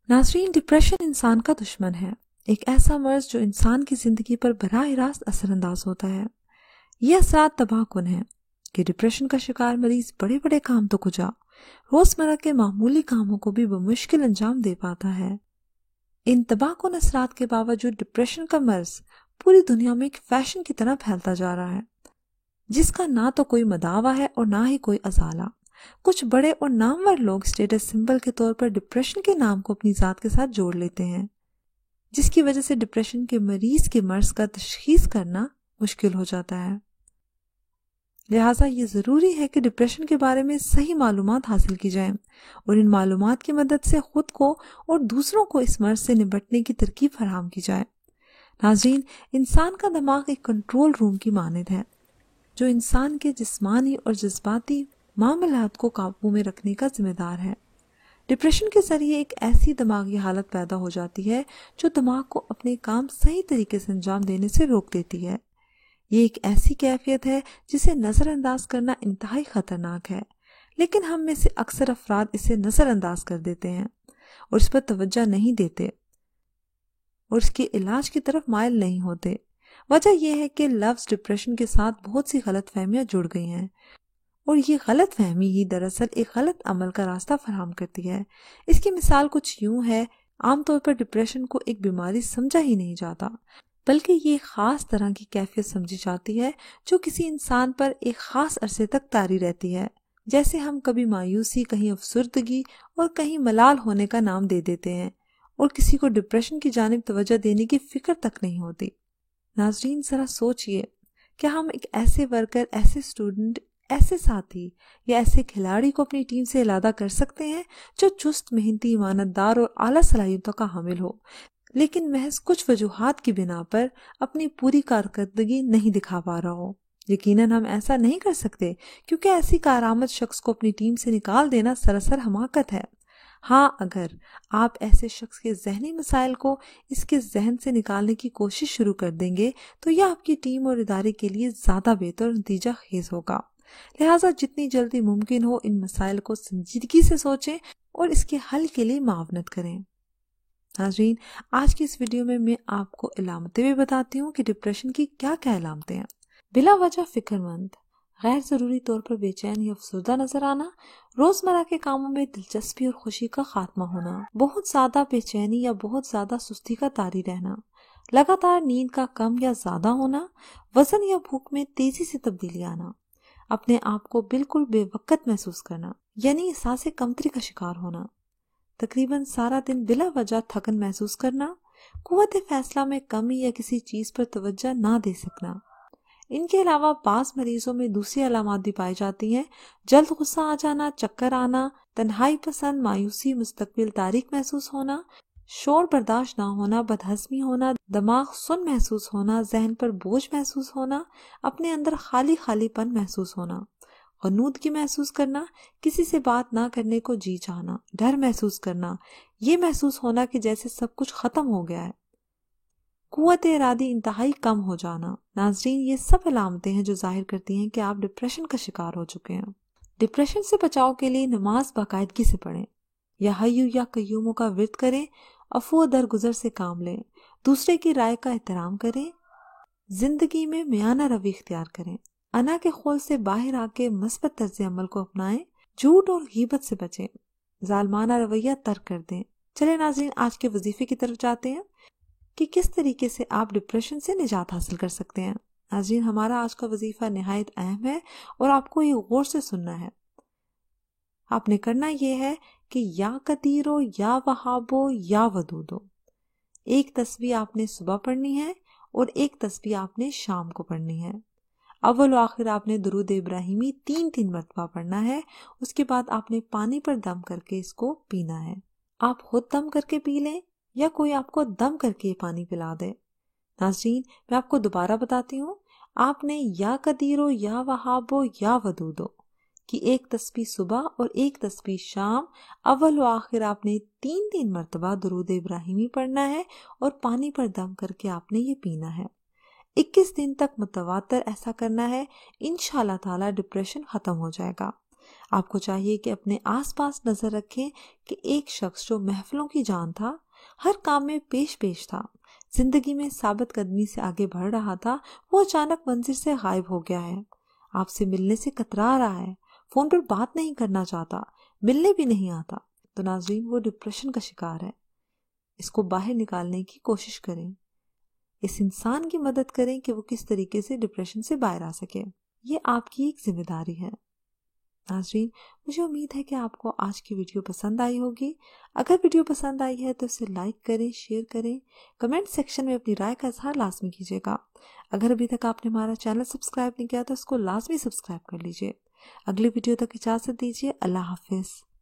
ناظرین، ڈپریشن انسان کا دشمن ہے، ایک ایسا مرض جو انسان کی زندگی پر براہ راست اثر انداز ہوتا ہے۔ یہ اثرات تباہ کن ہیں کہ ڈپریشن کا شکار مریض بڑے بڑے کام تو کجا روزمرہ کے معمولی کاموں کو بھی بمشکل انجام دے پاتا ہے۔ ان تباہ کن اثرات کے باوجود ڈپریشن کا مرض پوری دنیا میں ایک فیشن کی طرح پھیلتا جا رہا ہے، جس کا نہ تو کوئی مداوع ہے اور نہ ہی کوئی ازالہ۔ کچھ بڑے اور نامور لوگ اسٹیٹس سمبل کے طور پر ڈپریشن کے نام کو اپنی ذات کے ساتھ جوڑ لیتے ہیں، جس کی وجہ سے ڈپریشن کے مریض کے مرض کا تشخیص کرنا مشکل ہو جاتا ہے۔ لہٰذا یہ ضروری ہے کہ ڈپریشن کے بارے میں صحیح معلومات حاصل کی جائیں اور ان معلومات کی مدد سے خود کو اور دوسروں کو اس مرض سے نمٹنے کی ترکیب فراہم کی جائے۔ ناظرین، انسان کا دماغ ایک کنٹرول روم کی مانند ہے جو انسان کے جسمانی اور جذباتی معاملات کو قابو میں رکھنے کا ذمہ دار ہے۔ ڈپریشن کے ذریعے ایک ایسی دماغی حالت پیدا ہو جاتی ہے جو دماغ کو اپنے کام صحیح طریقے سے انجام دینے سے روک دیتی ہے۔ یہ ایک ایسی کیفیت ہے جسے نظر انداز کرنا انتہائی خطرناک ہے، لیکن ہم میں سے اکثر افراد اسے نظر انداز کر دیتے ہیں اور اس پر توجہ نہیں دیتے اور اس کے علاج کی طرف مائل نہیں ہوتے۔ وجہ یہ ہے کہ لفظ ڈپریشن کے ساتھ بہت سی غلط فہمیاں جڑ گئی ہیں، اور یہ غلط فہمی ہی دراصل ایک غلط عمل کا راستہ فراہم کرتی ہے۔ اس کی مثال کچھ یوں ہے، عام طور پر ڈپریشن کو ایک بیماری سمجھا ہی نہیں جاتا، بلکہ یہ ایک خاص طرح کی کیفیت سمجھی جاتی ہے جو کسی انسان پر ایک خاص عرصے تک طاری رہتی ہے۔ جیسے ہم کبھی مایوسی، کہیں افسردگی اور کہیں ملال ہونے کا نام دے دیتے ہیں، اور کسی کو ڈپریشن کی جانب توجہ دینے کی فکر تک نہیں ہوتی۔ ناظرین، ذرا سوچئے، کیا ہم ایک ایسے ورکر، ایسے اسٹوڈنٹ، ایسے ساتھی یا ایسے کھلاڑی کو اپنی ٹیم سے علحدہ کر سکتے ہیں جو چست، محنتی، ایماندار اور اعلیٰ صلاحیتوں کا حامل ہو، لیکن محض کچھ وجوہات کی بنا پر اپنی پوری کارکردگی نہیں دکھا پا رہا ہو؟ یقیناً ہم ایسا نہیں کر سکتے، کیونکہ ایسی کارآمد شخص کو اپنی ٹیم سے نکال دینا سراسر حماقت ہے۔ ہاں، اگر آپ ایسے شخص کے ذہنی مسائل کو اس کے ذہن سے نکالنے کی کوشش شروع کر دیں گے تو یہ آپ کی ٹیم اور ادارے کے لیے زیادہ بہتر نتیجہ خیز ہوگا۔ لہٰذا جتنی جلدی ممکن ہو ان مسائل کو سنجیدگی سے سوچیں اور اس کے حل کے لیے معاونت کریں۔ ناظرین، آج کی اس ویڈیو میں آپ کو علامتیں بھی بتاتی ہوں کہ ڈپریشن کی کیا کیا علامتیں ہیں۔ بلا وجہ فکر مند، غیر ضروری طور پر بے چین یا افسردہ نظر آنا، روزمرہ کے کاموں میں دلچسپی اور خوشی کا خاتمہ ہونا، بہت زیادہ بے چینی یا بہت زیادہ سستی کا طاری رہنا، لگاتار نیند کا کم یا زیادہ ہونا، وزن یا بھوک میں تیزی سے تبدیلی آنا، اپنے آپ کو بالکل بے وقت محسوس کرنا یعنی احساس کمتری کا شکار ہونا، تقریباً سارا دن بلا وجہ تھکن محسوس کرنا، قوت فیصلہ میں کمی یا کسی چیز پر توجہ نہ دے سکنا۔ ان کے علاوہ بعض مریضوں میں دوسری علامات بھی پائی جاتی ہیں، جلد غصہ آ جانا، چکر آنا، تنہائی پسند، مایوسی، مستقبل تاریک محسوس ہونا، شور برداشت نہ ہونا، بدہضمی ہونا، دماغ سن محسوس ہونا، ذہن پر بوجھ محسوس ہونا، اپنے اندر خالی خالی پن محسوس ہونا، غنودگی محسوس کرنا، کسی سے بات نہ کرنے کو جی چاہنا، ڈر محسوس کرنا، یہ محسوس ہونا کہ جیسے سب کچھ ختم ہو گیا ہے، قوت ارادی انتہائی کم ہو جانا۔ ناظرین، یہ سب علامتیں ہیں جو ظاہر کرتی ہیں کہ آپ ڈپریشن کا شکار ہو چکے ہیں۔ ڈپریشن سے بچاؤ کے لیے نماز باقاعدگی سے پڑھیں، یا حیو یا قیوموں کا ورد کریں، عفو و درگزر سے کام لیں، دوسرے کی رائے کا احترام کریں، زندگی میں میانہ روی اختیار کریں، انا کے خول سے باہر آ کے مثبت طرز عمل کو اپنائیں، جھوٹ اور غیبت سے بچیں، ظالمانہ رویہ ترک کر دیں۔ چلیں ناظرین، آج کے وظیفے کی طرف جاتے ہیں کہ کس طریقے سے آپ ڈپریشن سے نجات حاصل کر سکتے ہیں۔ ناظرین، ہمارا آج کا وظیفہ نہایت اہم ہے اور آپ کو یہ غور سے سننا ہے۔ آپ نے کرنا یہ ہے کہ یا قدیرو یا وہابو یا ودودو، ایک تسبیح آپ نے صبح پڑھنی ہے اور ایک تسبیح آپ نے شام کو پڑھنی ہے۔ اول و آخر آپ نے درود ابراہیمی 3 مرتبہ پڑھنا ہے۔ اس کے بعد آپ نے پانی پر دم کر کے اس کو پینا ہے۔ آپ خود دم کر کے پی لیں یا کوئی آپ کو دم کر کے یہ پانی پلا دے۔ ناظرین، میں آپ کو دوبارہ بتاتی ہوں، آپ نے یا قدیرو یا وہابو یا ودودو کی ایک تسبیح صبح اور ایک تسبیح شام، اول و آخر آپ نے 3 مرتبہ درود ابراہیمی پڑھنا ہے اور پانی پر دم کر کے آپ نے یہ پینا ہے۔ 21 دن تک متواتر ایسا کرنا ہے، انشاءاللہ تعالی ڈپریشن ختم ہو جائے گا۔ آپ کو چاہیے کہ اپنے آس پاس نظر رکھیں کہ ایک شخص جو محفلوں کی جان تھا، ہر کام میں پیش تھا، زندگی میں ثابت قدمی سے آگے بڑھ رہا تھا، وہ اچانک منظر سے غائب ہو گیا ہے، آپ سے ملنے سے کترا رہا ہے، فون پر بات نہیں کرنا چاہتا، ملنے بھی نہیں آتا۔ تو ناظرین، وہ ڈپریشن کا شکار ہے۔ اس کو باہر نکالنے کی کوشش کریں، اس انسان کی مدد کریں کہ وہ کس طریقے سے ڈپریشن سے باہر آ سکے۔ یہ آپ کی ایک ذمہ داری ہے۔ ناظرین، مجھے امید ہے کہ آپ کو آج کی ویڈیو پسند آئی ہوگی۔ اگر ویڈیو پسند آئی ہے تو اسے لائک کریں، شیئر کریں، کمنٹ سیکشن میں اپنی رائے کا اظہار لازمی کیجیے گا۔ اگر ابھی تک آپ نے ہمارا چینل سبسکرائب نہیں کیا تو اس کو لازمی سبسکرائب کر لیجیے۔ اگلی ویڈیو تک اجازت دیجیے۔ اللہ حافظ۔